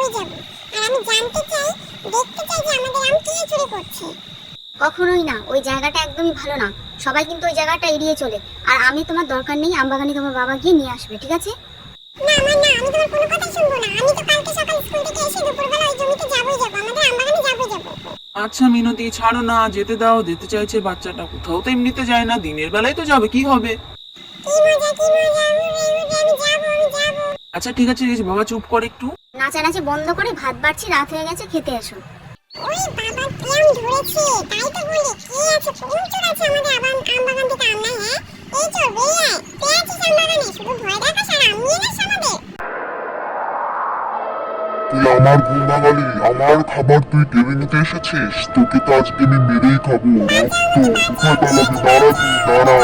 যাবই যাব। আর আমি জানতে চাই, দেখতে চাই যে আমাদের আম কে চুরি করছে। কখনোই না, ওই জায়গাটা একদমই ভালো না। সবাই কিন্তু ওই জায়গাটা এড়িয়ে চলে। আর আমি তোমার দরকার নেই, আমবাগানে তোমার বাবা গিয়ে নিয়ে আসবে, ঠিক আছে? না আমার না, আমি তোমার কোনো কথা শুনবো না। আমি তো কালকে সকাল স্কুল থেকে এসে দুপুরবেলা ওই জমিতে যাবই যাব, আমাদের আমবাগানে যাবই যাব। আচ্ছা মিনতি, ছাড়ো না, যেতে দাও। যেতে চাইছে বাচ্চাটা, কোথাও তো এমনিতে যায় না, দিনের বেলায় তো যাবে, কি হবে? কি মজা কি মজা, আমি যাবো। আচ্ছা ঠিক আছে, বাবা চুপ কর একটু। নাচানাচি বন্ধ করে ভাত বাড়ছি, রাত হয়ে গেছে, খেতে এসো। ওই বাবা কি আম ধরেছে, তাই তো বলি কে আছে, কোন চোর আছে আমাদের আমবাগান থেকে আম নাই? হ্যাঁ এই চোর বেরিয়ে আয়, কে আছিস আমবাগানে? শুধু ভয় দেখাস আর আম নিয়ে যাস আমাদের। তুই আমার ঘুম ভাঙালি, আমার খাবার তুই কেড়ে নিতে এসেছিস। তোকে তো আজকে আমি মেরেই খাবো। রক্ত কোথায় পালাবি? দাঁড়া তুই, দাঁড়া।